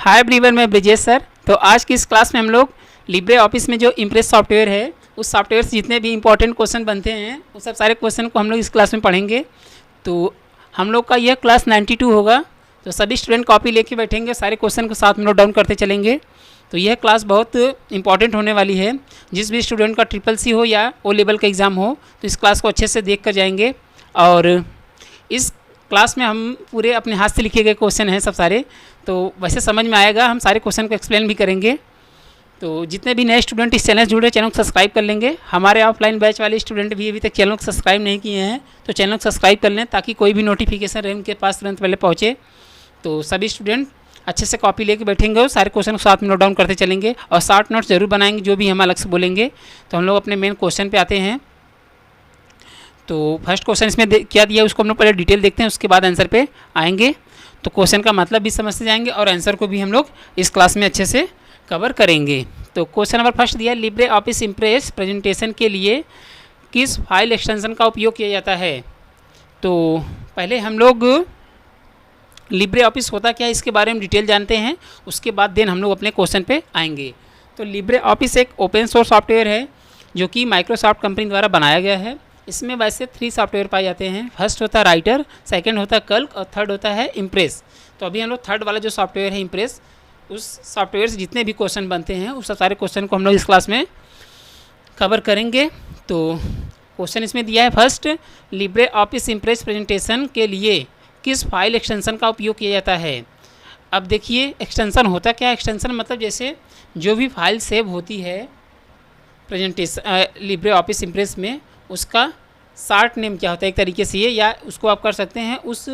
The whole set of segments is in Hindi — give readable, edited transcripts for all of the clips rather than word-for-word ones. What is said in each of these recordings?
हाय एवरीवन, मैं ब्रिजेश सर। तो आज की इस क्लास में हम लोग लिब्रे ऑफिस में जो इम्प्रेस सॉफ्टवेयर है उस सॉफ्टवेयर से जितने भी इंपॉर्टेंट क्वेश्चन बनते हैं उस सब सारे क्वेश्चन को हम लोग इस क्लास में पढ़ेंगे। तो हम लोग का यह क्लास 92 होगा। तो सभी स्टूडेंट कॉपी लेके बैठेंगे, सारे क्वेश्चन को साथ में नोट डाउन करते चलेंगे। तो यह क्लास बहुत इंपॉर्टेंट होने वाली है। जिस भी स्टूडेंट का ट्रिपल-सी हो या ओ लेवल का एग्ज़ाम हो तो इस क्लास को अच्छे से देख कर जाएंगे। और इस क्लास में हम पूरे अपने हाथ से लिखे गए क्वेश्चन हैं सब सारे, तो वैसे समझ में आएगा। हम सारे क्वेश्चन को एक्सप्लेन भी करेंगे। तो जितने भी नए स्टूडेंट इस चैनल से जुड़े चैनल को सब्सक्राइब कर लेंगे। हमारे ऑफलाइन बैच वाले स्टूडेंट भी अभी तक चैनल को सब्सक्राइब नहीं किए हैं तो चैनल को सब्सक्राइब कर लें ताकि कोई भी नोटिफिकेशन रहे उनके पास तुरंत पहले पहुँचे। तो सभी स्टूडेंट अच्छे से कॉपी लेके बैठेंगे और सारे क्वेश्चन को साथ में नोट डाउन करते चलेंगे और शॉर्ट नोट्स जरूर बनाएंगे जो भी हम अलग से बोलेंगे। तो हम लोग अपने मेन क्वेश्चन पे आते हैं। तो फर्स्ट क्वेश्चन इसमें क्या दिया उसको हम लोग पहले डिटेल देखते हैं, उसके बाद आंसर पे आएंगे। तो क्वेश्चन का मतलब भी समझते जाएंगे और आंसर को भी हम लोग इस क्लास में अच्छे से कवर करेंगे। तो क्वेश्चन नंबर फर्स्ट दिया, लिब्रे ऑफिस इम्प्रेस प्रेजेंटेशन के लिए किस फाइल एक्सटेंशन का उपयोग किया जाता है। तो पहले हम लोग लिब्रे ऑफिस होता क्या है इसके बारे में डिटेल जानते हैं, उसके बाद देन हम लोग अपने क्वेश्चन पे आएंगे। तो लिब्रे ऑफिस एक ओपन सोर्स सॉफ्टवेयर है जो कि माइक्रोसॉफ्ट कंपनी द्वारा बनाया गया है। इसमें वैसे 3 सॉफ्टवेयर पाए जाते हैं। फर्स्ट होता है राइटर, सेकंड होता है कल्क और थर्ड होता है इम्प्रेस। तो अभी हम लोग थर्ड वाला जो सॉफ्टवेयर है इम्प्रेस, उस सॉफ्टवेयर से जितने भी क्वेश्चन बनते हैं उस सारे क्वेश्चन को हम लोग इस क्लास में कवर करेंगे। तो क्वेश्चन इसमें दिया है first, Libre office impress presentation के लिए किस फाइल एक्सटेंशन का उपयोग किया जाता है। अब देखिए एक्सटेंशन होता क्या है। एक्सटेंशन मतलब जैसे जो भी फाइल सेव होती है प्रेजेंटेशन लिब्रे ऑफिस इम्प्रेस में, उसका शॉर्ट नेम क्या होता है एक तरीके से ये, या उसको आप कर सकते हैं उस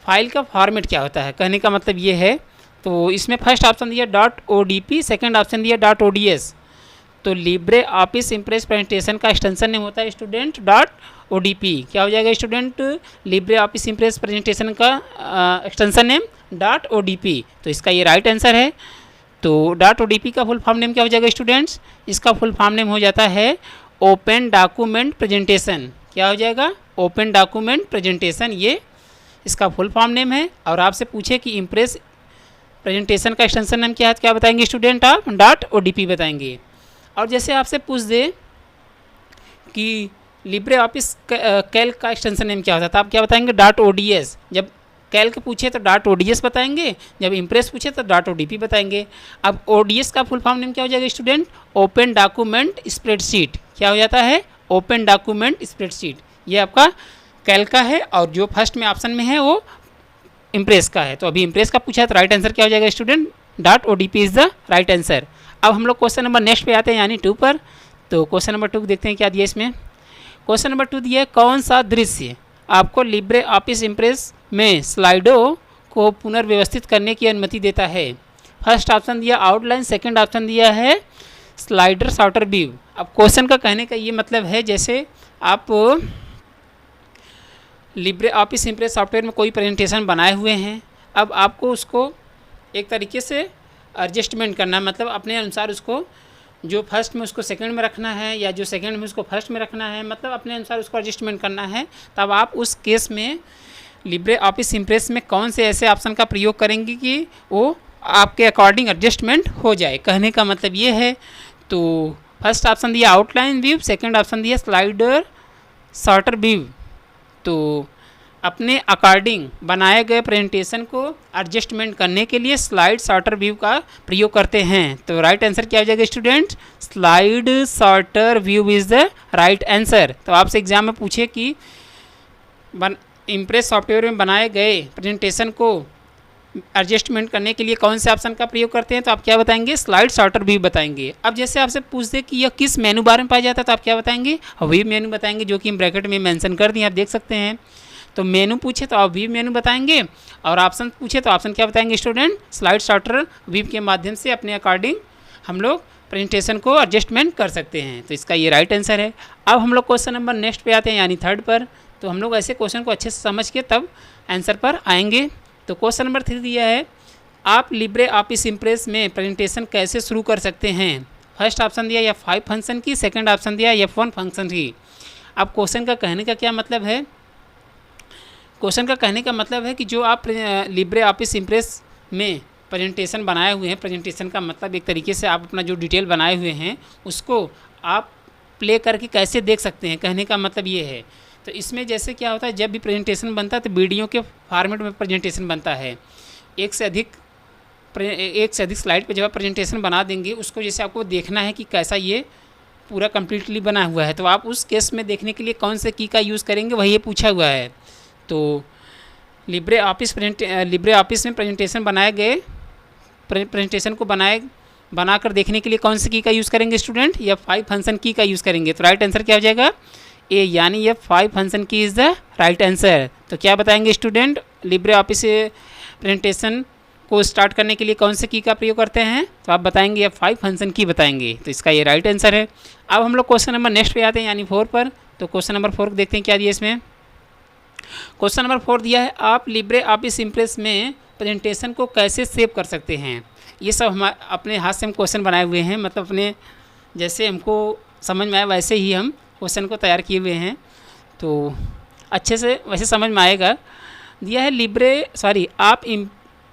फाइल का फॉर्मेट क्या होता है। कहने का मतलब ये है। तो इसमें फर्स्ट ऑप्शन दिया .odp, सेकंड ऑप्शन दिया .ods। तो लिब्रे ऑफिस इम्प्रेस प्रेजेंटेशन का एक्सटेंशन नेम होता है स्टूडेंट .odp। क्या हो जाएगा student, Libre office impress presentation का एक्सटेंशन नेम .odp। तो इसका ये राइट आंसर है। तो .odp का फुल फॉर्म नेम क्या हो जाएगा स्टूडेंट्स, इसका फुल फॉर्म नेम हो जाता है ओपन डॉक्यूमेंट प्रेजेंटेशन। क्या हो जाएगा, ओपन डॉक्यूमेंट प्रेजेंटेशन, ये इसका फुल फॉर्म नेम है। और आपसे पूछे कि इम्प्रेस प्रेजेंटेशन का एक्सटेंशन नेम क्या है, क्या बताएंगे स्टूडेंट आप .odp बताएंगे। और जैसे आपसे पूछ दे कि लिब्रे ऑफिस कैल्क का एक्सटेंशन नेम क्या होता है तो आप क्या बताएंगे .ods। जब कैल्क पूछे तो .ods बताएंगे, जब इम्प्रेस पूछे तो .odp बताएंगे। अब ods का फुल फॉर्म नेम क्या हो जाएगा स्टूडेंट, ओपन डॉक्यूमेंट स्प्रेडशीट। क्या हो जाता है, ओपन डॉक्यूमेंट स्प्रेडशीट। ये आपका कैल्क का है और जो फर्स्ट में ऑप्शन में है वो इम्प्रेस का है। तो अभी इम्प्रेस का पूछा है तो राइट आंसर क्या हो जाएगा student, .odp is the right answer. अब हम लोग क्वेश्चन नंबर नेक्स्ट पे आते हैं यानी 2 पर। तो क्वेश्चन नंबर 2 देखते हैं क्या दिया इसमें। क्वेश्चन नंबर 2 दिया है, कौन सा दृश्य आपको लिब्रे ऑफिस इम्प्रेस में स्लाइडों को पुनर्व्यवस्थित करने की अनुमति देता है। फर्स्ट ऑप्शन दिया आउटलाइन, सेकंड ऑप्शन दिया है स्लाइडर शॉर्टर व्यू। अब क्वेश्चन का कहने का ये मतलब है जैसे आप लिब्रे ऑफिस इम्प्रेस सॉफ्टवेयर में कोई प्रेजेंटेशन बनाए हुए हैं, अब आपको उसको एक तरीके से एडजस्टमेंट करना, मतलब अपने अनुसार उसको जो फर्स्ट में उसको सेकंड में रखना है या जो सेकंड में उसको फर्स्ट में रखना है, मतलब अपने अनुसार उसको एडजस्टमेंट करना है। तब आप उस केस में लिब्रे ऑफिस इम्प्रेस में कौन से ऐसे ऑप्शन का प्रयोग करेंगे कि वो आपके अकॉर्डिंग एडजस्टमेंट हो जाए। कहने का मतलब ये है। तो फर्स्ट ऑप्शन दिया आउटलाइन व्यू, सेकंड ऑप्शन दिया स्लाइडर शॉर्टर व्यू। तो अपने अकॉर्डिंग बनाए गए प्रेजेंटेशन को एडजस्टमेंट करने के लिए स्लाइड शॉर्टर व्यू का प्रयोग करते हैं। तो राइट आंसर क्या हो जाएगा student, slide shorter view is the right answer. तो आपसे एग्जाम में पूछे कि इम्प्रेस सॉफ्टवेयर में बनाए गए प्रेजेंटेशन को एडजस्टमेंट करने के लिए कौन से ऑप्शन का प्रयोग करते हैं तो आप क्या बताएंगे, स्लाइड शॉर्टर व्यू बताएंगे। अब जैसे आपसे पूछ दे कि यह किस मेनू बार में पाया जाता है तो आप क्या बताएंगे, व्यू मेनू बताएंगे, जो कि हम ब्रैकेट में मेंशन कर दिए, आप देख सकते हैं। तो मेनू पूछे तो आप व्यू मेनू बताएंगे और ऑप्शन पूछे तो ऑप्शन क्या बताएंगे स्टूडेंट, स्लाइड शॉर्टर व्यू के माध्यम से अपने अकॉर्डिंग हम लोग प्रेजेंटेशन को एडजस्टमेंट कर सकते हैं। तो इसका ये राइट आंसर है। अब हम लोग क्वेश्चन नंबर नेक्स्ट पे आते हैं यानी 3 पर। तो हम लोग ऐसे क्वेश्चन को अच्छे से समझ के तब आंसर पर आएंगे। तो क्वेश्चन नंबर 3 दिया है, आप लिब्रे ऑफिस इम्प्रेस में प्रेजेंटेशन कैसे शुरू कर सकते हैं। फर्स्ट ऑप्शन दिया F5 फंक्शन की, सेकंड ऑप्शन दिया F1 फंक्शन की। अब क्वेश्चन का कहने का क्या मतलब है, क्वेश्चन का कहने का मतलब है कि जो आप लिब्रे ऑफिस इम्प्रेस में प्रेजेंटेशन बनाए हुए हैं, प्रेजेंटेशन का मतलब एक तरीके से आप अपना जो डिटेल बनाए हुए हैं उसको आप प्ले करके कैसे देख सकते हैं, कहने का मतलब ये है। तो इसमें जैसे क्या होता है, जब भी प्रेजेंटेशन बनता है तो वीडियो के फॉर्मेट में प्रेजेंटेशन बनता है। एक से अधिक स्लाइड पे जब आप प्रेजेंटेशन बना देंगे, उसको जैसे आपको देखना है कि कैसा ये पूरा कम्प्लीटली बना हुआ है, तो आप उस केस में देखने के लिए कौन से की का यूज़ करेंगे, वही ये पूछा हुआ है। तो लिब्रे ऑफिस में प्रेजेंटेशन बनाए गए प्रेजेंटेशन को बनाकर देखने के लिए कौन सी की का यूज़ करेंगे स्टूडेंट, F5 फंक्शन की का यूज़ करेंगे। तो राइट आंसर क्या हो जाएगा, ए, यानी F5 फंक्शन की इज़ द राइट आंसर। तो क्या बताएंगे स्टूडेंट, लिब्रे ऑफिस प्रेजेंटेशन को स्टार्ट करने के लिए कौन से की का प्रयोग करते हैं, तो आप बताएंगे F5 फंक्शन की बताएंगे। तो इसका ये राइट आंसर है। अब हम लोग क्वेश्चन नंबर नेक्स्ट पे आते हैं, यानी 4 पर। तो क्वेश्चन नंबर 4 देखते हैं क्या दिया इसमें। क्वेश्चन नंबर 4 दिया है, आप लिब्रे ऑफिस इम्प्रेस में प्रेजेंटेशन को कैसे सेव कर सकते हैं। ये सब हम अपने हाथ से हम क्वेश्चन बनाए हुए हैं, मतलब अपने जैसे हमको समझ में आया वैसे ही हम क्वेश्चन को तैयार किए हुए हैं, तो अच्छे से वैसे समझ में आएगा। दिया है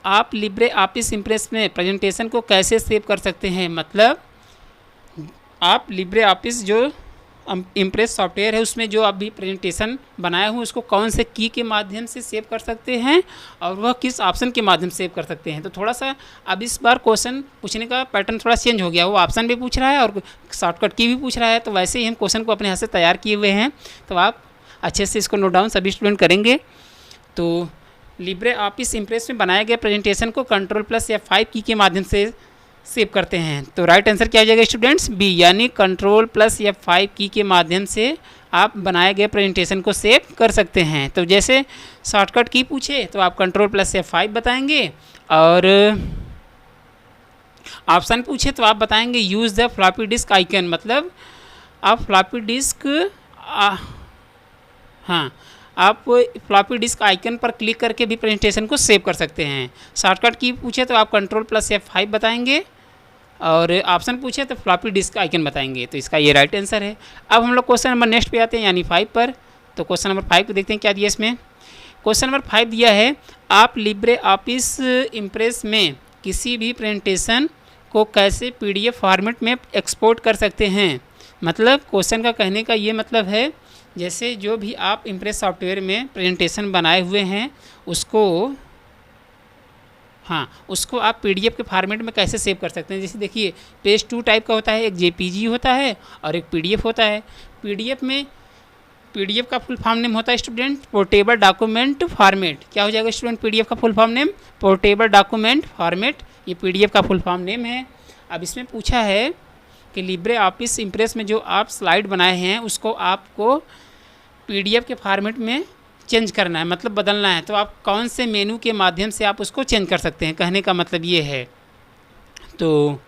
आप लिब्रे ऑफिस इम्प्रेस में प्रेजेंटेशन को कैसे सेव कर सकते हैं, मतलब आप लिब्रे ऑफिस जो इम्प्रेस सॉफ्टवेयर है उसमें जो आप भी प्रेजेंटेशन बनाए हुए उसको कौन से की के माध्यम से सेव कर सकते हैं और वह किस ऑप्शन के माध्यम से सेव कर सकते हैं। तो थोड़ा सा अब इस बार क्वेश्चन पूछने का पैटर्न थोड़ा चेंज हो गया, वो ऑप्शन भी पूछ रहा है और शॉर्टकट की भी पूछ रहा है। तो वैसे ही हम क्वेश्चन को अपने हाथ से तैयार किए हुए हैं, तो आप अच्छे से इसको नोट डाउन सभी स्टूडेंट करेंगे। तो लिब्रे ऑफिस इम्प्रेस में बनाए गए प्रेजेंटेशन को Ctrl+F5 की के माध्यम से सेव करते हैं। तो राइट आंसर क्या हो जाएगा स्टूडेंट्स, बी, यानी Ctrl+F5 की के माध्यम से आप बनाए गए प्रेजेंटेशन को सेव कर सकते हैं। तो जैसे शॉर्टकट की पूछे तो आप Ctrl+F5 बताएंगे, और ऑप्शन पूछे तो आप बताएंगे use the floppy disk icon, मतलब आप फ्लॉपी डिस्क आइकन पर क्लिक करके भी प्रेजेंटेशन को सेव कर सकते हैं। शॉर्टकट की पूछे तो आप Ctrl+F5 बताएंगे, और ऑप्शन पूछे तो फ्लॉपी डिस्क आइकन बताएंगे। तो इसका ये राइट आंसर है। अब हम लोग क्वेश्चन नंबर नेक्स्ट पे आते हैं, यानी 5 पर। तो क्वेश्चन नंबर 5 को देखते हैं क्या दिया इसमें। क्वेश्चन नंबर 5 दिया है, आप लिब्रे ऑफिस इम्प्रेस में किसी भी प्रेजेंटेशन को कैसे PDF फॉर्मेट में एक्सपोर्ट कर सकते हैं। मतलब क्वेश्चन का कहने का ये मतलब है, जैसे जो भी आप इम्प्रेस सॉफ्टवेयर में प्रेजेंटेशन बनाए हुए हैं उसको आप PDF के फॉर्मेट में कैसे सेव कर सकते हैं। जैसे देखिए, पेज 2 टाइप का होता है, एक JPG होता है और एक PDF होता है। PDF का फुल फॉर्म नेम होता है स्टूडेंट पोर्टेबल डॉक्यूमेंट फॉर्मेट। क्या हो जाएगा स्टूडेंट PDF का full form name, portable document format, ये PDF का फुल फॉर्म नेम है। अब इसमें पूछा है कि लिब्रे ऑफिस इम्प्रेस में जो आप स्लाइड बनाए हैं उसको आपको PDF के फॉर्मेट में चेंज करना है, मतलब बदलना है। तो आप कौन से मेनू के माध्यम से आप उसको चेंज कर सकते हैं, कहने का मतलब ये है। तो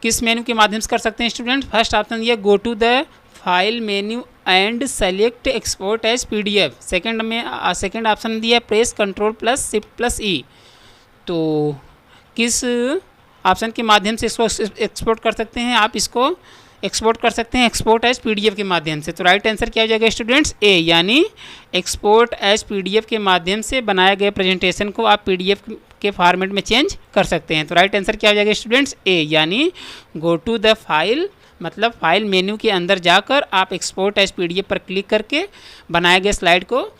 किस मेनू के माध्यम से कर सकते हैं स्टूडेंट। फर्स्ट ऑप्शन ये go to the file menu and select export as PDF। Second option दिया प्रेस Ctrl+Shift+E। तो किस ऑप्शन के माध्यम से इसको एक्सपोर्ट कर सकते हैं, आप इसको एक्सपोर्ट कर सकते हैं एक्सपोर्ट एज PDF के माध्यम से। तो राइट आंसर क्या हो जाएगा स्टूडेंट्स, ए, यानी एक्सपोर्ट एज PDF के माध्यम से बनाए गए प्रेजेंटेशन को आप PDF के फॉर्मेट में चेंज कर सकते हैं। तो राइट आंसर क्या हो जाएगा स्टूडेंट्स, ए, यानी गो टू द फाइल, मतलब फाइल मेन्यू के अंदर जाकर आप एक्सपोर्ट एज PDF पर क्लिक करके बनाए गए स्लाइड को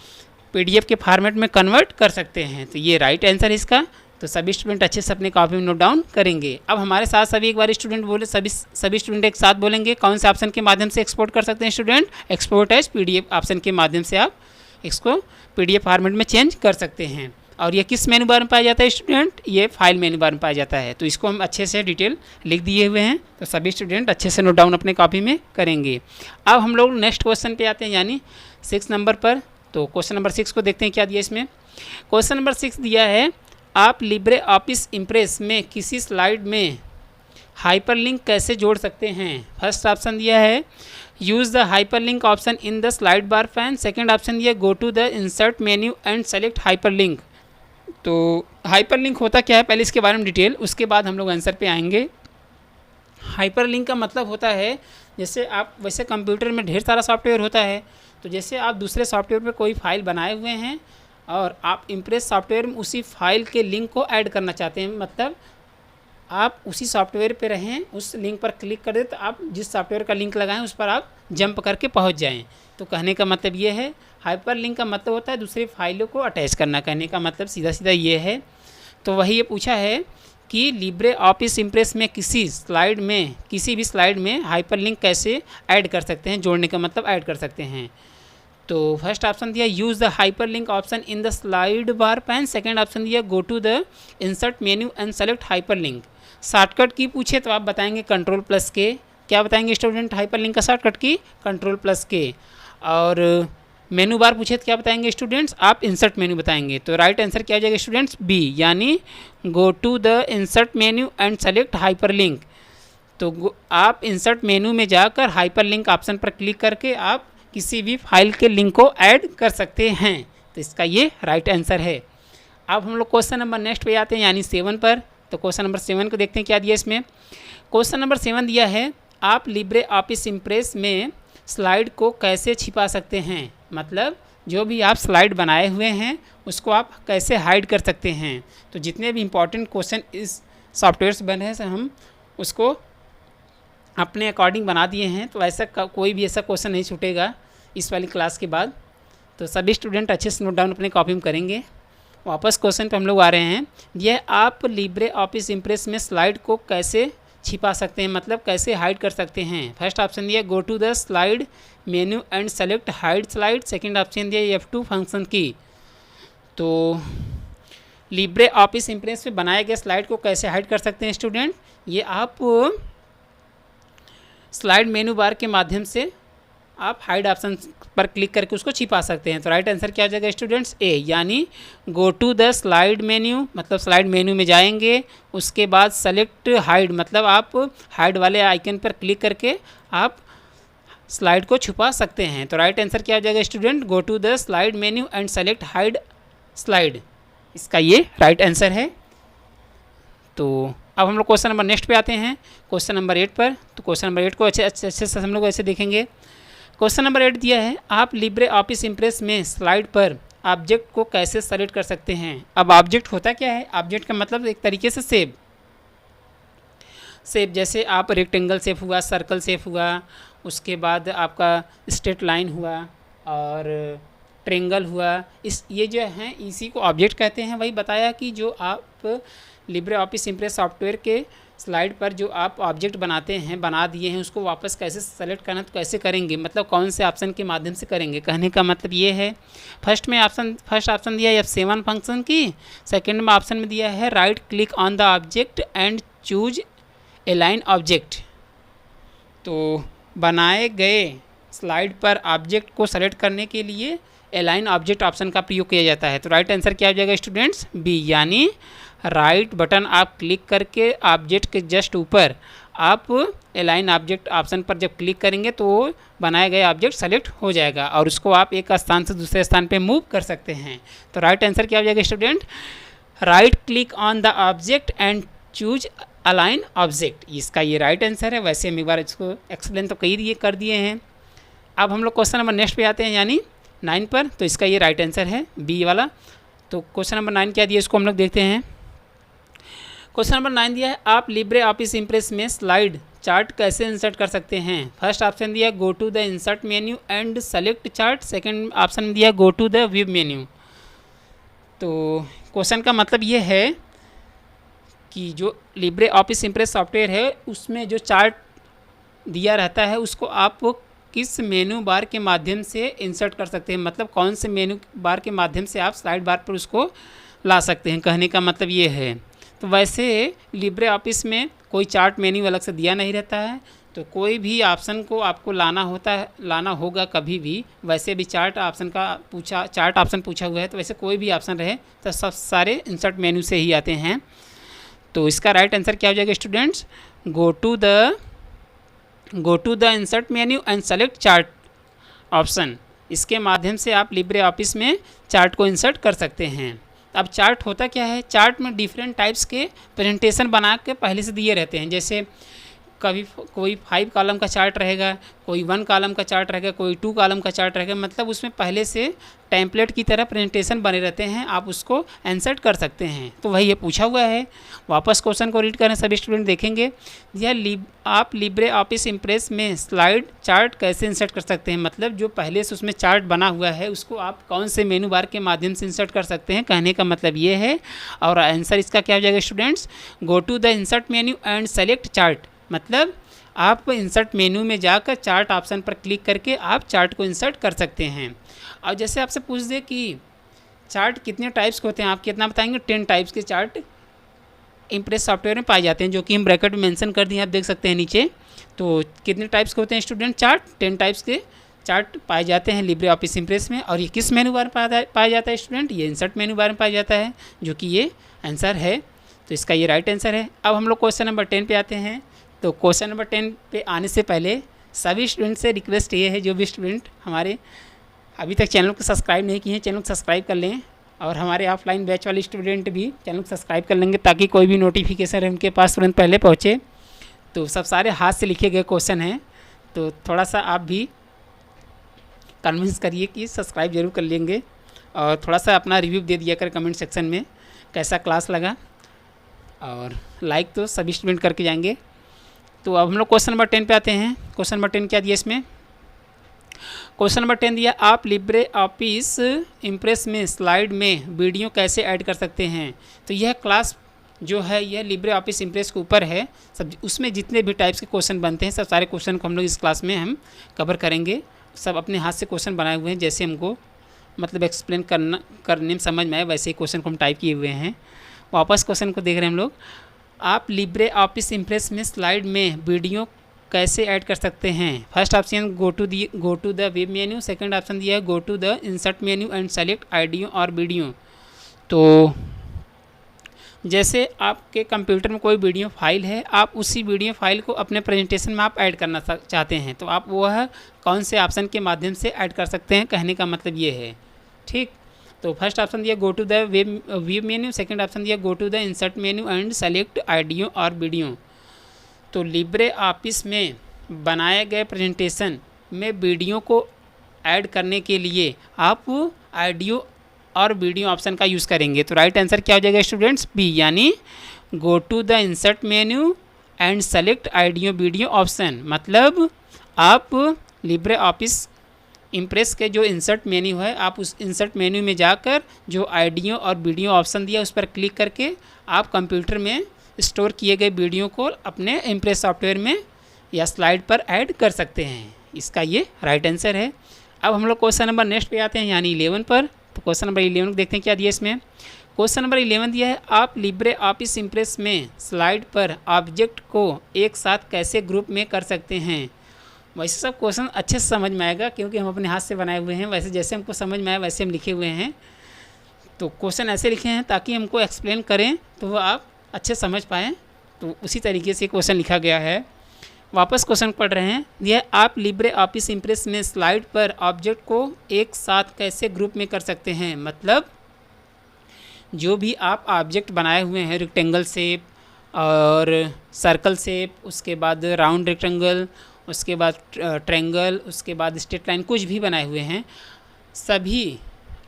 PDF के फॉर्मेट में कन्वर्ट कर सकते हैं। तो ये राइट आंसर है इसका। तो सभी स्टूडेंट अच्छे से अपने कॉपी में नोट डाउन करेंगे। अब हमारे साथ सभी एक बार स्टूडेंट बोले, सभी स्टूडेंट एक साथ बोलेंगे कौन से ऑप्शन के माध्यम से एक्सपोर्ट कर सकते हैं student, export as PDF option के माध्यम से आप इसको PDF फॉर्मेट में चेंज कर सकते हैं। और ये किस मेनू बार में पाया जाता है स्टूडेंट, ये फाइल मेनू बार में पाया जाता है। तो इसको हम अच्छे से डिटेल लिख दिए हुए हैं, तो सभी स्टूडेंट अच्छे से नोट डाउन अपने कॉपी में करेंगे। अब हम लोग नेक्स्ट क्वेश्चन पे आते हैं, यानी 6 नंबर पर। तो क्वेश्चन नंबर 6 को देखते हैं क्या दिया इसमें। क्वेश्चन नंबर 6 दिया है, आप लिब्रे ऑफिस इम्प्रेस में किसी स्लाइड में हाइपरलिंक कैसे जोड़ सकते हैं। फर्स्ट ऑप्शन दिया है use the hyperlink option in the slide bar pane. Second option दिया go to the insert menu and select hyperlink. तो हाइपरलिंक होता क्या है, पहले इसके बारे में डिटेल, उसके बाद हम लोग आंसर पे आएंगे। हाइपरलिंक का मतलब होता है, जैसे आप वैसे कंप्यूटर में ढेर सारा सॉफ्टवेयर होता है, तो जैसे आप दूसरे सॉफ्टवेयर पे कोई फाइल बनाए हुए हैं और आप इम्प्रेस सॉफ्टवेयर में उसी फाइल के लिंक को ऐड करना चाहते हैं, मतलब आप उसी सॉफ्टवेयर पे रहें, उस लिंक पर क्लिक कर दें तो आप जिस सॉफ्टवेयर का लिंक लगाएं उस पर आप जंप करके पहुंच जाएं। तो कहने का मतलब ये है, हाइपर लिंक का मतलब होता है दूसरी फाइलों को अटैच करना, कहने का मतलब सीधा सीधा ये है। तो वही ये पूछा है कि लिब्रे ऑफिस इम्प्रेस में किसी भी स्लाइड में हाइपर लिंक कैसे ऐड कर सकते हैं, जोड़ने का मतलब ऐड कर सकते हैं। तो फर्स्ट ऑप्शन दिया use the hyper link option in the slide bar pane, second option दिया go to the insert menu and select hyper link. Shortcut key पूछे तो आप बताएंगे कंट्रोल+K। क्या बताएंगे स्टूडेंट हाइपर लिंक का शॉर्टकट की? कंट्रोल+K। और मेनू बार पूछे तो क्या बताएंगे स्टूडेंट्स? आप इंसर्ट मेन्यू बताएंगे। तो राइट आंसर क्या हो जाएगा स्टूडेंट्स? बी, यानी go to the insert menu and select hyper link. तो आप इंसर्ट मेन्यू में जाकर हाइपर लिंक ऑप्शन पर क्लिक करके आप किसी भी फाइल के लिंक को ऐड कर सकते हैं। तो इसका ये राइट आंसर है। अब हम लोग क्वेश्चन नंबर नेक्स्ट पे आते हैं, यानी 7 पर। तो क्वेश्चन नंबर 7 को देखते हैं क्या दिया इसमें। क्वेश्चन नंबर 7 दिया है आप लिब्रे ऑफिस इम्प्रेस में स्लाइड को कैसे छिपा सकते हैं, मतलब जो भी आप स्लाइड बनाए हुए हैं उसको आप कैसे हाइड कर सकते हैं। तो जितने भी इम्पॉर्टेंट क्वेश्चन इस सॉफ्टवेयर से बने हैं हम उसको अपने अकॉर्डिंग बना दिए हैं। तो ऐसा कोई भी ऐसा क्वेश्चन नहीं छूटेगा इस वाली क्लास के बाद। तो सभी स्टूडेंट अच्छे से नोट डाउन अपने कॉपी में करेंगे। वापस क्वेश्चन पे हम लोग आ रहे हैं। यह आप लिब्रे ऑफिस इम्प्रेस में स्लाइड को कैसे छिपा सकते हैं, मतलब कैसे हाइड कर सकते हैं। फर्स्ट ऑप्शन दिया go to the slide menu and select hide slide, second option दिया F2 फंक्शन की। तो लिब्रे ऑफिस इम्प्रेस में बनाए गए स्लाइड को कैसे हाइड कर सकते हैं स्टूडेंट? ये आप स्लाइड मेनू बार के माध्यम से आप हाइड ऑप्शन पर क्लिक करके उसको छिपा सकते हैं। तो राइट आंसर क्या हो जाएगा स्टूडेंट्स? ए, यानी go to the slide menu, मतलब स्लाइड मेन्यू में जाएंगे, उसके बाद सेलेक्ट हाइड, मतलब आप हाइड वाले आइकन पर क्लिक करके आप स्लाइड को छुपा सकते हैं। तो राइट आंसर क्या हो जाएगा student? Go to the slide menu and select hide slide, इसका ये राइट आंसर है। तो अब हम लोग क्वेश्चन नंबर नेक्स्ट पे आते हैं, क्वेश्चन नंबर 8 पर। तो क्वेश्चन नंबर 8 को अच्छे से हम लोग ऐसे देखेंगे। क्वेश्चन नंबर 8 दिया है आप लिब्रे ऑफिस इम्प्रेस में स्लाइड पर ऑब्जेक्ट को कैसे सेलेक्ट कर सकते हैं। अब ऑब्जेक्ट होता क्या है? ऑब्जेक्ट का मतलब एक तरीके से शेप, जैसे आप रेक्टेंगल शेप हुआ, सर्कल शेप हुआ, उसके बाद आपका स्ट्रेट लाइन हुआ और ट्रेंगल हुआ, ये जो हैं इसी को ऑब्जेक्ट कहते हैं। वही बताया कि जो आप लिब्रे ऑफिस इम्प्रेस सॉफ्टवेयर के स्लाइड पर जो आप ऑब्जेक्ट बना दिए हैं उसको वापस कैसे सेलेक्ट करना, तो कैसे करेंगे, मतलब कौन से ऑप्शन के माध्यम से करेंगे। कहने का मतलब ये है फर्स्ट ऑप्शन दिया है F7 फंक्शन की, सेकंड में ऑप्शन में दिया है right click on the object and choose align object. तो बनाए गए स्लाइड पर ऑब्जेक्ट को सेलेक्ट करने के लिए अलाइन ऑब्जेक्ट ऑप्शन का प्रयोग किया जाता है। तो राइट आंसर क्या हो जाएगा स्टूडेंट्स? बी, यानी राइट बटन आप क्लिक करके ऑब्जेक्ट के जस्ट ऊपर आप अलाइन ऑब्जेक्ट ऑप्शन पर जब क्लिक करेंगे तो बनाए गए ऑब्जेक्ट सेलेक्ट हो जाएगा और उसको आप एक स्थान से दूसरे स्थान पे मूव कर सकते हैं। तो राइट आंसर क्या हो जाएगा student? Right click on the object and choose align object, इसका ये राइट आंसर है। वैसे हम एक बार इसको एक्सप्लेन तो कर दिए हैं। अब हम लोग क्वेश्चन नंबर नेक्स्ट पे आते हैं, यानी 9 पर। तो इसका ये राइट आंसर है बी वाला। तो क्वेश्चन नंबर 9 क्या दिया इसको हम लोग देखते हैं। क्वेश्चन नंबर 9 दिया है आप लिब्रे ऑफिस इम्प्रेस में स्लाइड चार्ट कैसे इंसर्ट कर सकते हैं। फर्स्ट ऑप्शन दिया go to the insert menu and select chart, second option दिया go to the view menu. तो क्वेश्चन का मतलब ये है कि जो लिब्रे ऑफिस इम्प्रेस सॉफ्टवेयर है उसमें जो चार्ट दिया रहता है उसको आप किस मेनू बार के माध्यम से इंसर्ट कर सकते हैं, मतलब कौन से मेनू बार के माध्यम से आप स्लाइड बार पर उसको ला सकते हैं। कहने का मतलब ये है। तो वैसे लिब्रे ऑफिस में कोई चार्ट मेन्यू अलग से दिया नहीं रहता है, तो कोई भी ऑप्शन को आपको लाना होगा कभी भी। वैसे भी चार्ट ऑप्शन पूछा हुआ है, तो वैसे कोई भी ऑप्शन रहे तो सब सारे इंसर्ट मेन्यू से ही आते हैं। तो इसका राइट आंसर क्या हो जाएगा students? Go to the insert menu and select chart option, इसके माध्यम से आप लिब्रे ऑफिस में चार्ट को इंसर्ट कर सकते हैं। अब चार्ट होता क्या है? चार्ट में डिफरेंट टाइप्स के प्रेजेंटेशन बना के पहले से दिए रहते हैं, जैसे कभी कोई 5 कॉलम का चार्ट रहेगा, कोई 1 कॉलम का चार्ट रहेगा, कोई 2 कॉलम का चार्ट रहेगा, मतलब उसमें पहले से टेम्पलेट की तरह प्रेजेंटेशन बने रहते हैं, आप उसको इंसर्ट कर सकते हैं। तो वही ये पूछा हुआ है। वापस क्वेश्चन को रीड करें, सभी स्टूडेंट देखेंगे। आप लिब्रे ऑफिस इम्प्रेस में स्लाइड चार्ट कैसे इंसर्ट कर सकते हैं, मतलब जो पहले से उसमें चार्ट बना हुआ है उसको आप कौन से मेनू बार के माध्यम से इंसर्ट कर सकते हैं, कहने का मतलब ये है। और आंसर इसका क्या हो जाएगा students, go to the insert menu and select chart. मतलब आप इंसर्ट मेन्यू में जाकर चार्ट ऑप्शन पर क्लिक करके आप चार्ट को इंसर्ट कर सकते हैं। और जैसे आपसे पूछ दे कि चार्ट कितने टाइप्स के होते हैं, आप कितना बताएंगे, 10 टाइप्स के चार्ट इम्प्रेस सॉफ्टवेयर में पाए जाते हैं, जो कि हम ब्रैकेट में मेंशन कर दिए, आप देख सकते हैं नीचे। तो कितने टाइप्स के होते हैं स्टूडेंट चार्ट, 10 टाइप्स के चार्ट पाए जाते हैं लिब्रे ऑफिस इम्प्रेस में। और ये किस मेनू बार में पाया जाता है स्टूडेंट, ये इंसर्ट मेनू बार में पाया जाता है, जो कि ये आंसर है। तो इसका ये राइट आंसर है। अब हम लोग क्वेश्चन नंबर 10 पे आते हैं। तो क्वेश्चन नंबर 10 पे आने से पहले सभी स्टूडेंट से रिक्वेस्ट ये है, जो भी स्टूडेंट हमारे अभी तक चैनल को सब्सक्राइब नहीं किए हैं, चैनल को सब्सक्राइब कर लें। और हमारे ऑफलाइन बैच वाले स्टूडेंट भी चैनल को सब्सक्राइब कर लेंगे, ताकि कोई भी नोटिफिकेशन उनके पास तुरंत पहले पहुँचे। तो सब सारे हाथ से लिखे गए क्वेश्चन हैं, तो थोड़ा सा आप भी कन्विंस करिए कि सब्सक्राइब जरूर कर लेंगे। और थोड़ा सा अपना रिव्यू दे दिया कर कमेंट सेक्शन में, कैसा क्लास लगा। और लाइक तो सभी स्टूडेंट करके जाएंगे। तो अब हम लोग क्वेश्चन नंबर 10 पे आते हैं। क्वेश्चन नंबर 10 क्या दिया इसमें, क्वेश्चन नंबर 10 दिया, आप लिब्रे ऑफिस इम्प्रेस में स्लाइड में वीडियो कैसे ऐड कर सकते हैं। तो यह क्लास जो है यह लिब्रे ऑफिस इम्प्रेस के ऊपर है। सब उसमें जितने भी टाइप्स के क्वेश्चन बनते हैं, सब सारे क्वेश्चन को हम लोग इस क्लास में हम कवर करेंगे। सब अपने हाथ से क्वेश्चन बनाए हुए हैं, जैसे हमको मतलब एक्सप्लेन करने में समझ में आए वैसे ही क्वेश्चन को हम टाइप किए हुए हैं। वापस क्वेश्चन को देख रहे हैं हम लोग, आप लिब्रे ऑफिस इम्प्रेस में स्लाइड में वीडियो कैसे ऐड कर सकते हैं। First option go to the web menu, second option दिया है go to the insert menu and select audio और वीडियो। तो जैसे आपके कंप्यूटर में कोई वीडियो फाइल है, आप उसी वीडियो फाइल को अपने प्रेजेंटेशन में आप ऐड करना चाहते हैं, तो आप वह कौन से ऑप्शन के माध्यम से ऐड कर सकते हैं, कहने का मतलब ये है। ठीक, तो फर्स्ट ऑप्शन दिया go to the web menu, second option दिया go to the insert menu and select audio और वीडियो। तो लिब्रे ऑफिस में बनाए गए प्रेजेंटेशन में वीडियो को ऐड करने के लिए आप ऑडियो और वीडियो ऑप्शन का यूज़ करेंगे। तो राइट आंसर क्या हो जाएगा स्टूडेंट्स, बी, यानी go to the insert menu and select audio video option. मतलब आप लिब्रे ऑफिस इम्प्रेस के जो इंसर्ट मेन्यू है, आप उस इंसर्ट मेन्यू में जाकर जो ऑडियो और वीडियो ऑप्शन दिया उस पर क्लिक करके आप कंप्यूटर में स्टोर किए गए वीडियो को अपने इम्प्रेस सॉफ्टवेयर में या स्लाइड पर ऐड कर सकते हैं। इसका ये राइट आंसर है। अब हम लोग क्वेश्चन नंबर नेक्स्ट पे आते हैं, यानी 11 पर। तो क्वेश्चन नंबर 11 देखते हैं क्या दिया इसमें। क्वेश्चन नंबर 11 दिया है, आप लिब्रे ऑफिस इम्प्रेस में स्लाइड पर ऑब्जेक्ट को एक साथ कैसे ग्रुप में कर सकते हैं। वैसे सब क्वेश्चन अच्छे से समझ में आएगा, क्योंकि हम अपने हाथ से बनाए हुए हैं। वैसे जैसे हमको समझ में आया वैसे हम लिखे हुए हैं। तो क्वेश्चन ऐसे लिखे हैं ताकि हमको एक्सप्लेन करें तो वो आप अच्छे समझ पाएँ, तो उसी तरीके से क्वेश्चन लिखा गया है। वापस क्वेश्चन पढ़ रहे हैं, यह आप लिब्रे ऑफिस इम्प्रेस में स्लाइड पर ऑब्जेक्ट को एक साथ कैसे ग्रुप में कर सकते हैं। मतलब जो भी आप ऑब्जेक्ट बनाए हुए हैं, रेक्टेंगल शेप और सर्कल शेप, उसके बाद राउंड रेक्टेंगल, उसके बाद ट्रायंगल, उसके बाद स्ट्रेट लाइन, कुछ भी बनाए हुए हैं, सभी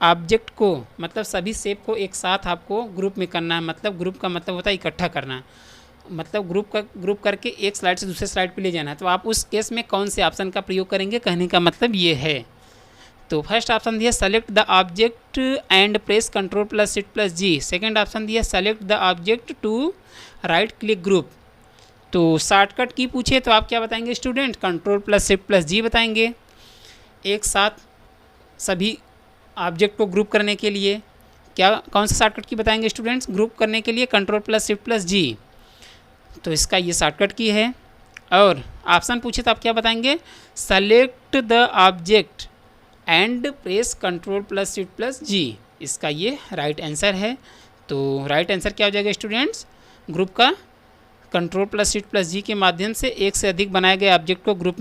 ऑब्जेक्ट को मतलब सभी शेप को एक साथ आपको ग्रुप में करना है। मतलब ग्रुप का मतलब होता है इकट्ठा करना, मतलब ग्रुप करके एक स्लाइड से दूसरे स्लाइड पे ले जाना है। तो आप उस केस में कौन से ऑप्शन का प्रयोग करेंगे, कहने का मतलब ये है। तो फर्स्ट ऑप्शन दिया select the object and press Ctrl+Shift+G। Second option दिया select the object to right click group. तो शॉर्टकट की पूछे तो आप क्या बताएंगे स्टूडेंट, Ctrl+Shift+G बताएंगे। एक साथ सभी ऑब्जेक्ट को ग्रुप करने के लिए क्या कौन सा शॉर्टकट की बताएंगे स्टूडेंट्स, ग्रुप करने के लिए Ctrl+Shift+G। तो इसका ये शॉर्टकट की है। और ऑप्शन पूछे तो आप क्या बताएंगे, select the object and press Ctrl+Shift+G। इसका ये राइट आंसर है। तो राइट आंसर क्या हो जाएगा स्टूडेंट्स, ग्रुप का Ctrl+Shift+G के माध्यम से एक से अधिक बनाए गए ऑब्जेक्ट को ग्रुप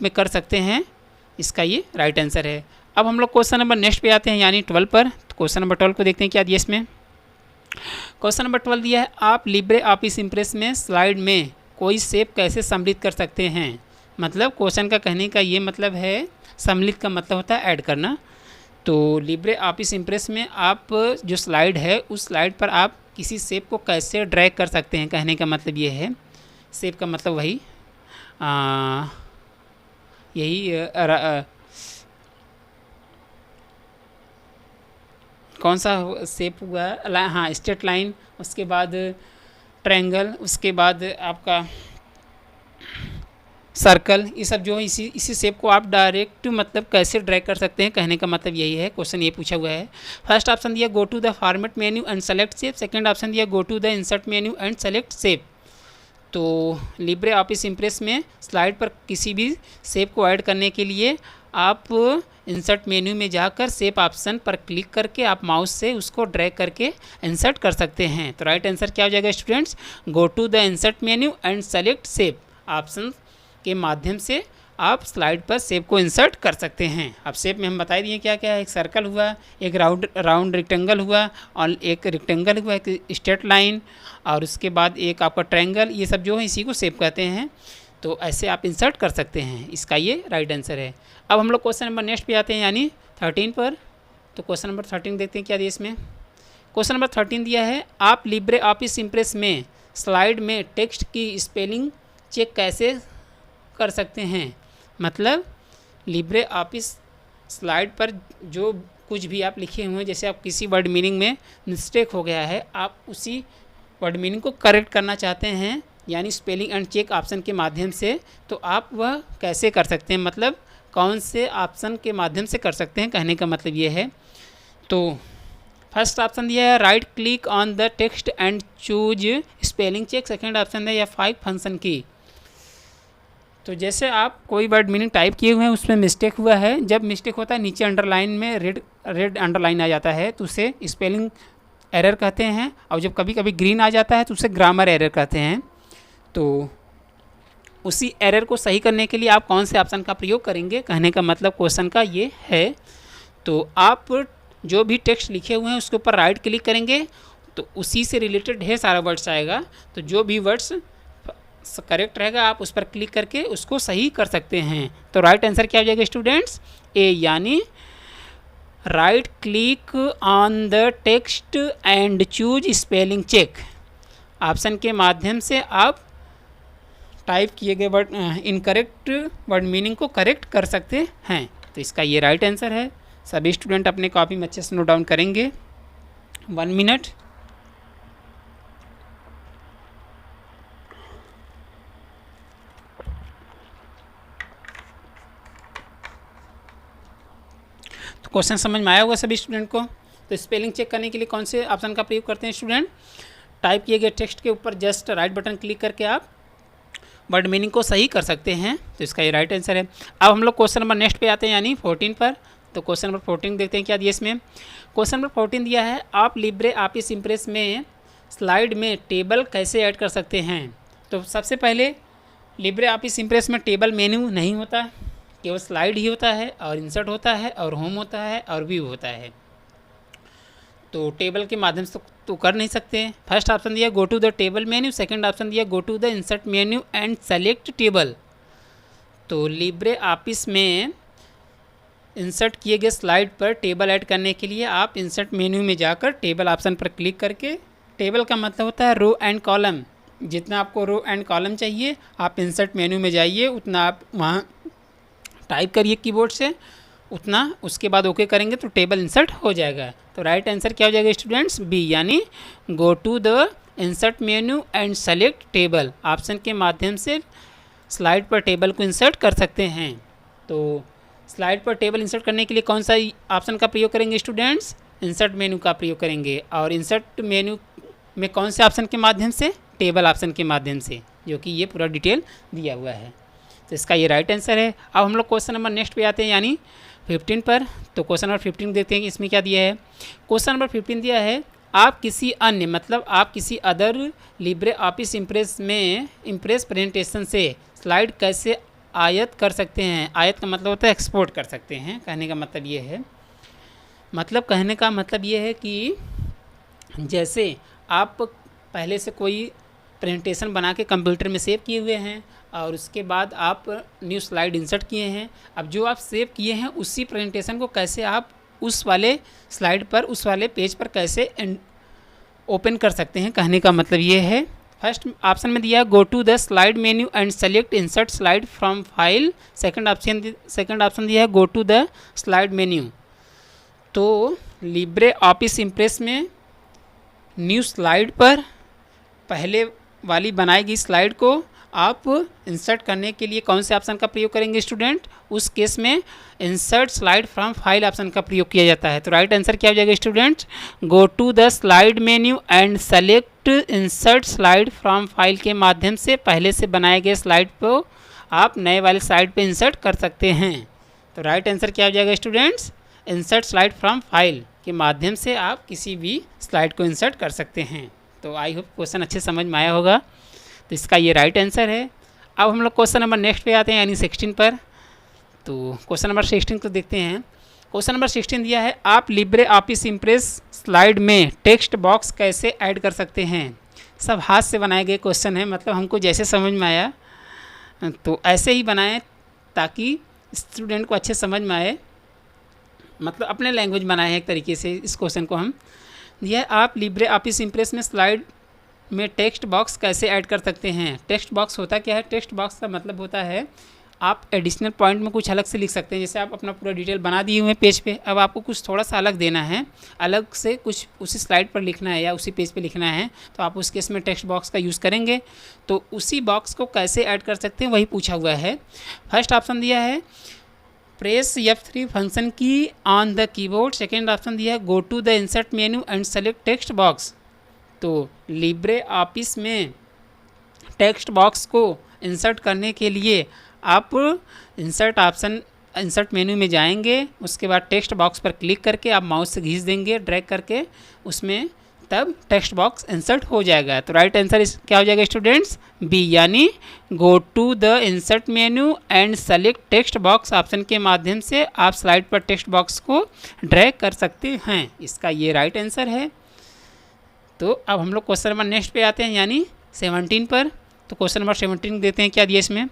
में कर सकते हैं। इसका ये राइट आंसर है। अब हम लोग क्वेश्चन नंबर नेक्स्ट पे आते हैं, यानी 12 पर। तो क्वेश्चन नंबर 12 को देखते हैं क्या दिया इसमें। क्वेश्चन नंबर 12 दिया है, आप लिब्रे ऑफिस इम्प्रेस में स्लाइड में कोई शेप कैसे सम्मिलित कर सकते हैं। मतलब क्वेश्चन का कहने का ये मतलब है, सम्मिलित का मतलब होता है ऐड करना। तो लिब्रे ऑफिस इम्प्रेस में आप जो स्लाइड है उस स्लाइड पर आप किसी शेप को कैसे ड्रैग कर सकते हैं, कहने का मतलब ये है। शेप का मतलब वही यही कौन सा शेप हुआ, हाँ स्ट्रेट लाइन, उसके बाद ट्रायंगल, उसके बाद आपका सर्कल, ये सब जो है इसी शेप को आप डायरेक्ट मतलब कैसे ड्रैग कर सकते हैं, कहने का मतलब यही है। क्वेश्चन ये पूछा हुआ है। फर्स्ट ऑप्शन दिया go to the format menu and select shape, second option दिया go to the insert menu and select shape. तो लिब्रे ऑफिस इम्प्रेस में स्लाइड पर किसी भी शेप को ऐड करने के लिए आप इंसर्ट मेन्यू में जाकर शेप ऑप्शन पर क्लिक करके आप माउस से उसको ड्रैग करके इंसर्ट कर सकते हैं। तो राइट आंसर क्या हो जाएगा students, go to the insert menu and select shape option के माध्यम से आप स्लाइड पर शेप को इंसर्ट कर सकते हैं। अब शेप में हम बता दिए क्या क्या है, एक सर्कल हुआ, एक राउंड रेक्टेंगल हुआ, और एक रेक्टेंगल हुआ, एक स्ट्रेट लाइन, और उसके बाद एक आपका ट्रायंगल, ये सब जो है इसी को शेप कहते हैं। तो ऐसे आप इंसर्ट कर सकते हैं, इसका ये राइट आंसर है। अब हम लोग क्वेश्चन नंबर नेक्स्ट पे आते हैं, यानी 13 पर। तो क्वेश्चन नंबर 13 देखते हैं क्या दिया इसमें। क्वेश्चन नंबर 13 दिया है, आप लिब्रे ऑफिस इम्प्रेस में स्लाइड में टेक्स्ट की स्पेलिंग चेक कैसे कर सकते हैं। मतलब लिब्रे ऑफिस स्लाइड पर जो कुछ भी आप लिखे हुए हैं, जैसे आप किसी वर्ड मीनिंग में मिस्टेक हो गया है, आप उसी वर्ड मीनिंग को करेक्ट करना चाहते हैं, यानी स्पेलिंग एंड चेक ऑप्शन के माध्यम से, तो आप वह कैसे कर सकते हैं, मतलब कौन से ऑप्शन के माध्यम से कर सकते हैं, कहने का मतलब ये है। तो फर्स्ट ऑप्शन दिया है right click on the text and choose spelling check, second option है या 5 फंक्शन की। तो जैसे आप कोई वर्ड मीनिंग टाइप किए हुए हैं, उसमें मिस्टेक हुआ है, जब मिस्टेक होता है नीचे अंडरलाइन में रेड अंडरलाइन आ जाता है, तो उसे स्पेलिंग एरर कहते हैं, और जब कभी कभी ग्रीन आ जाता है तो उसे ग्रामर एरर कहते हैं। तो उसी एरर को सही करने के लिए आप कौन से ऑप्शन का प्रयोग करेंगे, कहने का मतलब क्वेश्चन का ये है। तो आप जो भी टेक्स्ट लिखे हुए हैं उसके ऊपर राइट क्लिक करेंगे, तो उसी से रिलेटेड ढेर सारा वर्ड्स आएगा, तो जो भी वर्ड्स करेक्ट रहेगा आप उस पर क्लिक करके उसको सही कर सकते हैं। तो राइट आंसर क्या हो जाएगा स्टूडेंट्स, ए, यानी right click on the text and choose spelling check option के माध्यम से आप टाइप किए गए वर्ड इनकरेक्ट वर्ड मीनिंग को करेक्ट कर सकते हैं। तो इसका ये राइट आंसर है। सभी स्टूडेंट अपने कॉपी में अच्छे से नोट डाउन करेंगे। 1 मिनट। तो क्वेश्चन समझ में आया होगा सभी स्टूडेंट को। तो स्पेलिंग चेक करने के लिए कौन से ऑप्शन का प्रयोग करते हैं स्टूडेंट, टाइप किए गए टेक्स्ट के ऊपर जस्ट राइट बटन क्लिक करके आप वर्ड मीनिंग को सही कर सकते हैं। तो इसका ये राइट आंसर है। अब हम लोग क्वेश्चन नंबर नेक्स्ट पे आते हैं, यानी 14 पर। तो क्वेश्चन नंबर 14 देखते हैं क्या दिया इसमें। क्वेश्चन नंबर 14 दिया है, आप लिब्रे ऑफिस इम्प्रेस में स्लाइड में टेबल कैसे ऐड कर सकते हैं। तो सबसे पहले लिब्रे ऑफिस इम्प्रेस में टेबल मेन्यू नहीं होता, केवल स्लाइड ही होता है, और इंसर्ट होता है, और होम होता है, और व्यू होता है। तो टेबल के माध्यम से तो कर नहीं सकते। फर्स्ट ऑप्शन दिया go to the table menu, second option दिया go to the insert menu and select table. तो लिब्रे ऑफिस में इंसर्ट किए गए स्लाइड पर टेबल ऐड करने के लिए आप इंसर्ट मेन्यू में जाकर टेबल ऑप्शन पर क्लिक करके, टेबल का मतलब होता है रो एंड कॉलम, जितना आपको रो एंड कॉलम चाहिए आप इंसर्ट मेन्यू में जाइए, उतना आप वहाँ टाइप करिए कीबोर्ड से, उतना उसके बाद ओके करेंगे तो टेबल इंसर्ट हो जाएगा। तो राइट आंसर क्या हो जाएगा स्टूडेंट्स, बी, यानी go to the insert menu and select table option के माध्यम से स्लाइड पर टेबल को इंसर्ट कर सकते हैं। तो स्लाइड पर टेबल इंसर्ट करने के लिए कौन सा ऑप्शन का प्रयोग करेंगे स्टूडेंट्स, इंसर्ट मेन्यू का प्रयोग करेंगे। और इंसर्ट मेन्यू में कौन से ऑप्शन के माध्यम से, टेबल ऑप्शन के माध्यम से, जो कि ये पूरा डिटेल दिया हुआ है। तो इसका ये राइट आंसर है। अब हम लोग क्वेश्चन नंबर नेक्स्ट पे आते हैं, यानी 15 पर। तो क्वेश्चन नंबर 15 देखते हैं कि इसमें क्या दिया है। क्वेश्चन नंबर 15 दिया है, आप किसी अन्य मतलब आप किसी अदर लिब्रे ऑफिस इम्प्रेस में इम्प्रेस प्रेजेंटेशन से स्लाइड कैसे आयत कर सकते हैं। आयत का मतलब होता है एक्सपोर्ट कर सकते हैं, कहने का मतलब ये है। मतलब कहने का मतलब ये है कि जैसे आप पहले से कोई प्रेजेंटेशन बना के कंप्यूटर में सेव किए हुए हैं और उसके बाद आप न्यू स्लाइड इंसर्ट किए हैं। अब जो आप सेव किए हैं उसी प्रेजेंटेशन को कैसे आप उस वाले स्लाइड पर, उस वाले पेज पर कैसे ओपन कर सकते हैं, कहने का मतलब ये है। फर्स्ट ऑप्शन में दिया go to the slide menu and select insert slide from file. Second option दिया है go to the slide menu. तो लिब्रे ऑफिस इम्प्रेस में न्यू स्लाइड पर पहले वाली बनाई गई स्लाइड को आप इंसर्ट करने के लिए कौन से ऑप्शन का प्रयोग करेंगे स्टूडेंट? उस केस में insert slide from file option का प्रयोग किया जाता है। तो राइट आंसर क्या हो जाएगा student? Go to the slide menu and select insert slide from file के माध्यम से पहले से बनाए गए स्लाइड को आप नए वाले स्लाइड पे इंसर्ट कर सकते हैं। तो राइट आंसर क्या हो जाएगा students? Insert slide from file के माध्यम से आप किसी भी स्लाइड को इंसर्ट कर सकते हैं। तो आई होप क्वेश्चन अच्छे समझ में आया होगा। तो इसका ये राइट आंसर है। अब हम लोग क्वेश्चन नंबर नेक्स्ट पे आते हैं, यानी 16 पर। तो क्वेश्चन नंबर 16 को देखते हैं। क्वेश्चन नंबर 16 दिया है आप लिब्रे ऑफिस इम्प्रेस स्लाइड में टेक्स्ट बॉक्स कैसे ऐड कर सकते हैं। सब हाथ से बनाए गए क्वेश्चन है, मतलब हमको जैसे समझ में आया तो ऐसे ही बनाएं ताकि स्टूडेंट को अच्छे समझ में आए, मतलब अपने लैंग्वेज बनाए हैं एक तरीके से। इस क्वेश्चन को हम दिया है आप लिब्रे ऑफिस इम्प्रेस में स्लाइड में टेक्स्ट बॉक्स कैसे ऐड कर सकते हैं। टेक्स्ट बॉक्स होता क्या है? टेक्स्ट बॉक्स का मतलब होता है आप एडिशनल पॉइंट में कुछ अलग से लिख सकते हैं। जैसे आप अपना पूरा डिटेल बना दिए हुए पेज पे, अब आपको कुछ थोड़ा सा अलग देना है, अलग से कुछ उसी स्लाइड पर लिखना है या उसी पेज पे लिखना है, तो आप उस केस में टेक्स्ट बॉक्स का यूज़ करेंगे। तो उसी बॉक्स को कैसे ऐड कर सकते हैं वही पूछा हुआ है। फर्स्ट ऑप्शन दिया है press F3 function key on the keyboard. Second option दिया है go to the insert menu and select text box. तो लिब्रे ऑफिस में टेक्स्ट बॉक्स को इंसर्ट करने के लिए आप इंसर्ट मेन्यू में जाएंगे, उसके बाद टेक्स्ट बॉक्स पर क्लिक करके आप माउस से खींच देंगे, ड्रैग करके उसमें, तब टेक्स्ट बॉक्स इंसर्ट हो जाएगा। तो राइट आंसर क्या हो जाएगा स्टूडेंट्स? बी, यानी go to the insert menu and select text box option के माध्यम से आप स्लाइड पर टेक्स्ट बॉक्स को ड्रैग कर सकते हैं। इसका ये राइट आंसर है। तो अब हम लोग क्वेश्चन नंबर नेक्स्ट पे आते हैं, यानी 17 पर। तो क्वेश्चन नंबर 17 देते हैं, क्या दिया इसमें?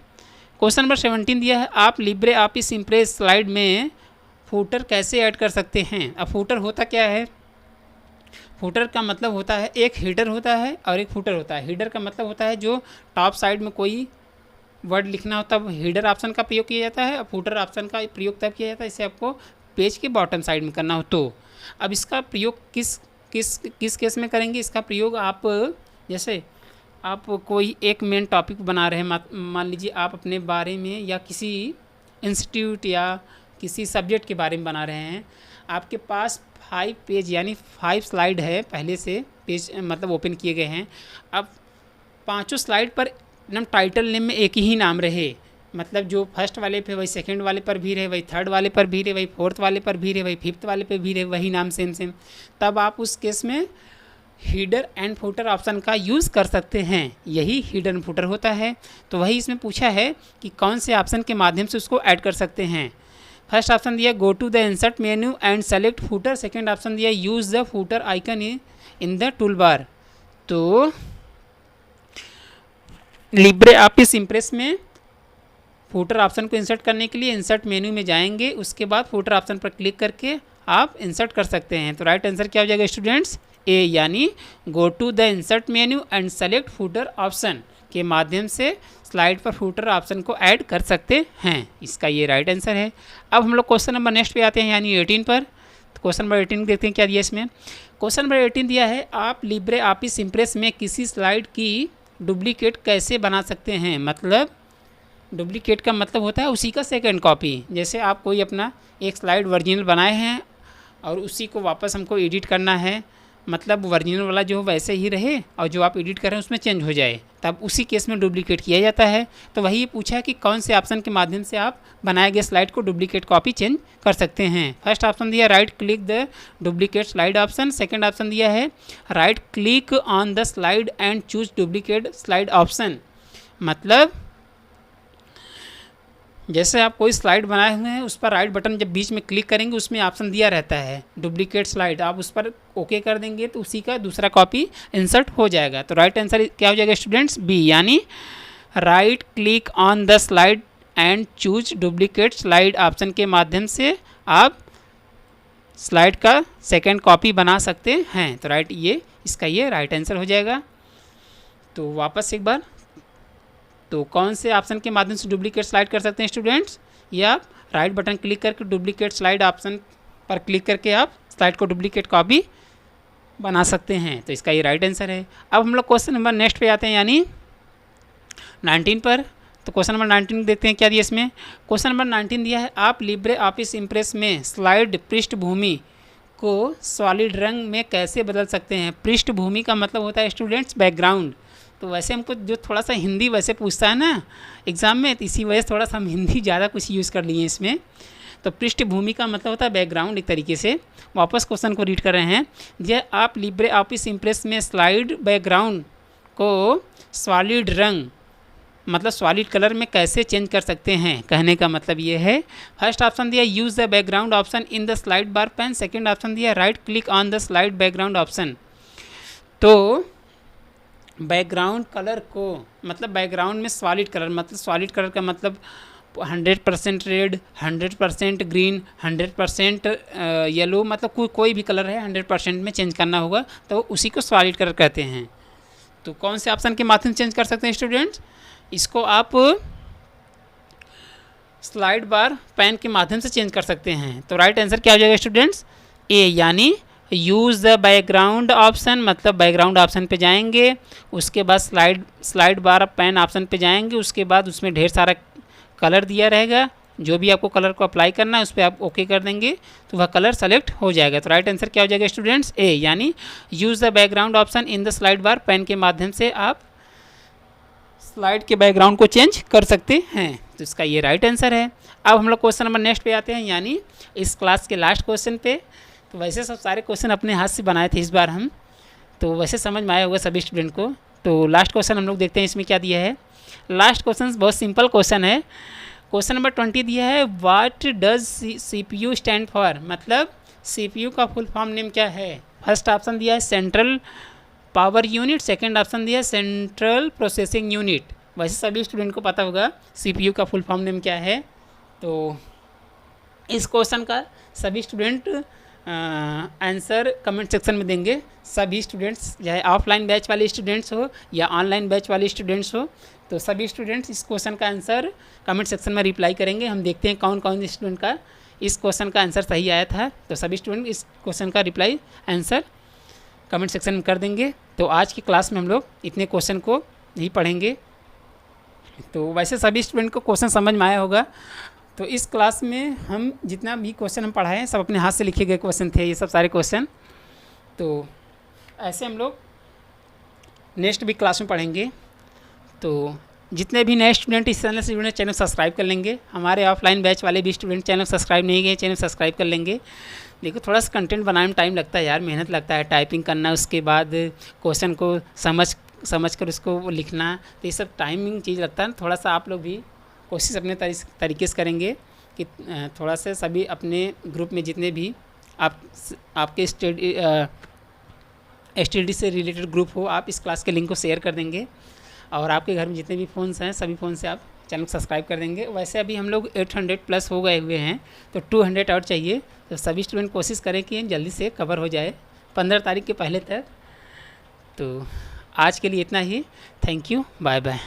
क्वेश्चन नंबर 17 दिया है आप लिब्रे ऑफिस इम्प्रेस स्लाइड में फूटर कैसे ऐड कर सकते हैं। अब फूटर होता क्या है? फूटर का मतलब होता है एक हीडर होता है और एक फूटर होता है। हीडर का मतलब होता है जो टॉप साइड में कोई वर्ड लिखना होता है, हीडर ऑप्शन का प्रयोग किया जाता है, और फूटर ऑप्शन का प्रयोग तब किया जाता है इसे आपको पेज के बॉटम साइड में करना हो। तो अब इसका प्रयोग किस केस में करेंगे? इसका प्रयोग आप, जैसे आप कोई एक मेन टॉपिक बना रहे हैं, मान लीजिए आप अपने बारे में या किसी इंस्टीट्यूट या किसी सब्जेक्ट के बारे में बना रहे हैं, आपके पास 5 पेज यानी 5 स्लाइड है, पहले से पेज मतलब ओपन किए गए हैं। अब पांचों स्लाइड पर एकदम टाइटल नेम में एक ही नाम रहे, मतलब जो फर्स्ट वाले पे वही सेकंड वाले पर भी रहे, वही थर्ड वाले पर भी रहे, वही फोर्थ वाले पर भी रहे, वही फिफ्थ वाले पे भी रहे, वही नाम सेम, तब आप उस केस में हीडर एंड फुटर ऑप्शन का यूज़ कर सकते हैं। यही हीडर एंड फुटर होता है। तो वही इसमें पूछा है कि कौन से ऑप्शन के माध्यम से उसको ऐड कर सकते हैं। फर्स्ट ऑप्शन दिया go to the insert menu and select footer. Second option दिया use the footer icon in the tool bar. तो लिब्रे ऑफिस इम्प्रेस में फुटर ऑप्शन को इंसर्ट करने के लिए इंसर्ट मेन्यू में जाएंगे, उसके बाद फुटर ऑप्शन पर क्लिक करके आप इंसर्ट कर सकते हैं। तो राइट आंसर क्या हो जाएगा स्टूडेंट्स? ए, यानी go to the insert menu and select footer option के माध्यम से स्लाइड पर फुटर ऑप्शन को ऐड कर सकते हैं। इसका ये राइट आंसर है। अब हम लोग क्वेश्चन नंबर नेक्स्ट पे आते हैं, यानी 18 पर। तो क्वेश्चन नंबर 18 देखते हैं क्या दिया इसमें। क्वेश्चन नंबर 18 दिया है आप लिब्रे ऑफिस इम्प्रेस में किसी स्लाइड की डुप्लीकेट कैसे बना सकते हैं। मतलब डुप्लीकेट का मतलब होता है उसी का सेकंड कॉपी। जैसे आप कोई अपना एक स्लाइड ओरिजिनल बनाए हैं और उसी को वापस हमको एडिट करना है, मतलब ओरिजिनल वाला जो वैसे ही रहे और जो आप एडिट कर रहे हैं उसमें चेंज हो जाए, तब उसी केस में डुप्लीकेट किया जाता है। तो वही पूछा है कि कौन से ऑप्शन के माध्यम से आप बनाए गए स्लाइड को डुप्लीकेट कॉपी चेंज कर सकते हैं। फर्स्ट ऑप्शन दिया right click the duplicate slide option. Second option दिया है right click on the slide and choose duplicate slide option. मतलब जैसे आप कोई स्लाइड बनाए हुए हैं उस पर राइट बटन जब बीच में क्लिक करेंगे उसमें ऑप्शन दिया रहता है डुप्लीकेट स्लाइड, आप उस पर ओके कर देंगे तो उसी का दूसरा कॉपी इंसर्ट हो जाएगा। तो राइट आंसर क्या हो जाएगा स्टूडेंट्स? बी, यानी right click on the slide and choose duplicate slide option के माध्यम से आप स्लाइड का सेकेंड कॉपी बना सकते हैं। तो राइट ये राइट आंसर हो जाएगा। तो वापस एक बार, तो कौन से ऑप्शन के माध्यम से डुप्लीकेट स्लाइड कर सकते हैं स्टूडेंट्स? ये आप राइट बटन क्लिक करके डुप्लीकेट स्लाइड ऑप्शन पर क्लिक करके आप स्लाइड को डुप्लीकेट कॉपी बना सकते हैं। तो इसका ये राइट आंसर है। अब हम लोग क्वेश्चन नंबर नेक्स्ट पे आते हैं, यानी 19 पर। तो क्वेश्चन नंबर 19 देखते हैं क्या दिया इसमें। क्वेश्चन नंबर 19 दिया है, आप लिब्रे ऑफिस इम्प्रेस में स्लाइड पृष्ठभूमि को सॉलिड रंग में कैसे बदल सकते हैं? पृष्ठभूमि का मतलब होता है स्टूडेंट्स बैकग्राउंड। तो वैसे हमको जो थोड़ा सा हिंदी वैसे पूछता है ना एग्ज़ाम में, तो इसी वजह से थोड़ा सा हम हिंदी ज़्यादा कुछ यूज़ कर लिए इसमें। तो पृष्ठभूमि का मतलब होता है बैकग्राउंड एक तरीके से। वापस क्वेश्चन को रीड कर रहे हैं, यह आप लिब्रे ऑफिस इम्प्रेस में स्लाइड बैकग्राउंड को सॉलिड रंग मतलब सॉलिड कलर में कैसे चेंज कर सकते हैं, कहने का मतलब ये है। फर्स्ट ऑप्शन दिया use the background option in the slide bar pane. Second option दिया right click on the slide background option. तो बैकग्राउंड कलर को मतलब बैकग्राउंड में सॉलिड कलर मतलब सॉलिड कलर का मतलब 100% रेड, 100% ग्रीन, 100% येलो, मतलब कोई भी कलर है 100% में चेंज करना होगा तो उसी को सॉलिड कलर कहते हैं। तो कौन से ऑप्शन के माध्यम से चेंज कर सकते हैं स्टूडेंट्स? इसको आप स्लाइड बार पेन के माध्यम से चेंज कर सकते हैं। तो राइट आंसर क्या हो जाएगा स्टूडेंट्स? ए, यानी यूज़ द बैकग्राउंड ऑप्शन, मतलब बैकग्राउंड ऑप्शन पे जाएंगे, उसके बाद स्लाइड बार पेन ऑप्शन पे जाएंगे, उसके बाद उसमें ढेर सारा कलर दिया रहेगा, जो भी आपको कलर को अप्लाई करना है उस पर आप ओके कर देंगे तो वह कलर सेलेक्ट हो जाएगा। तो राइट आंसर क्या हो जाएगा स्टूडेंट्स? ए, यानी use the background option in the slide bar pane के माध्यम से आप स्लाइड के बैकग्राउंड को चेंज कर सकते हैं। तो इसका ये राइट आंसर है। अब हम लोग क्वेश्चन नंबर नेक्स्ट पे आते हैं, यानी इस क्लास के लास्ट क्वेश्चन पे। तो वैसे सब सारे क्वेश्चन अपने हाथ से बनाए थे इस बार हम, तो वैसे समझ में आया होगा सभी स्टूडेंट को। तो लास्ट क्वेश्चन हम लोग देखते हैं इसमें क्या दिया है। लास्ट क्वेश्चन बहुत सिंपल क्वेश्चन है। क्वेश्चन नंबर 20 दिया है, what does CPU stand for, मतलब CPU का फुल फॉर्म नेम क्या है? फर्स्ट ऑप्शन दिया है central power unit, second option दिया है सेंट्रल प्रोसेसिंग यूनिट। वैसे सभी स्टूडेंट को पता होगा CPU का फुल फॉर्म नेम क्या है। तो इस क्वेश्चन का सभी स्टूडेंट आंसर कमेंट सेक्शन में देंगे। सभी स्टूडेंट्स, चाहे ऑफलाइन बैच वाले स्टूडेंट्स हो या ऑनलाइन बैच वाले स्टूडेंट्स हो, तो सभी स्टूडेंट्स इस क्वेश्चन का आंसर कमेंट सेक्शन में रिप्लाई करेंगे। हम देखते हैं कौन कौन स्टूडेंट का इस क्वेश्चन का आंसर सही आया था। तो सभी स्टूडेंट इस क्वेश्चन का रिप्लाई आंसर कमेंट सेक्शन में कर देंगे। तो आज की क्लास में हम लोग इतने क्वेश्चन को ही पढ़ेंगे। तो वैसे सभी स्टूडेंट को क्वेश्चन समझ में आया होगा। तो इस क्लास में हम जितना भी क्वेश्चन हम पढ़ाए हैं सब अपने हाथ से लिखे गए क्वेश्चन थे, ये सब सारे क्वेश्चन। तो ऐसे हम लोग नेक्स्ट भी क्लास में पढ़ेंगे। तो जितने भी नए स्टूडेंट इस चैनल से जुड़े चैनल सब्सक्राइब कर लेंगे। हमारे ऑफलाइन बैच वाले भी स्टूडेंट चैनल सब्सक्राइब नहीं किए, चैनल सब्सक्राइब कर लेंगे। देखो थोड़ा सा कंटेंट बनाने में टाइम लगता है यार, मेहनत लगता है, टाइपिंग करना, उसके बाद क्वेश्चन को समझ कर उसको लिखना, तो ये सब टाइमिंग चीज़ लगता है। थोड़ा सा आप लोग भी कोशिश अपने तरीके से करेंगे कि थोड़ा सा सभी अपने ग्रुप में जितने भी आपके स्टडी से रिलेटेड ग्रुप हो, आप इस क्लास के लिंक को शेयर कर देंगे। और आपके घर में जितने भी फ़ोन्स हैं सभी फ़ोन से आप चैनल को सब्सक्राइब कर देंगे। वैसे अभी हम लोग 800 प्लस हो गए हुए हैं, तो 200 और चाहिए। तो सभी स्टूडेंट कोशिश करें कि जल्दी से कवर हो जाए 15 तारीख के पहले तक। तो आज के लिए इतना ही। Thank you, bye bye.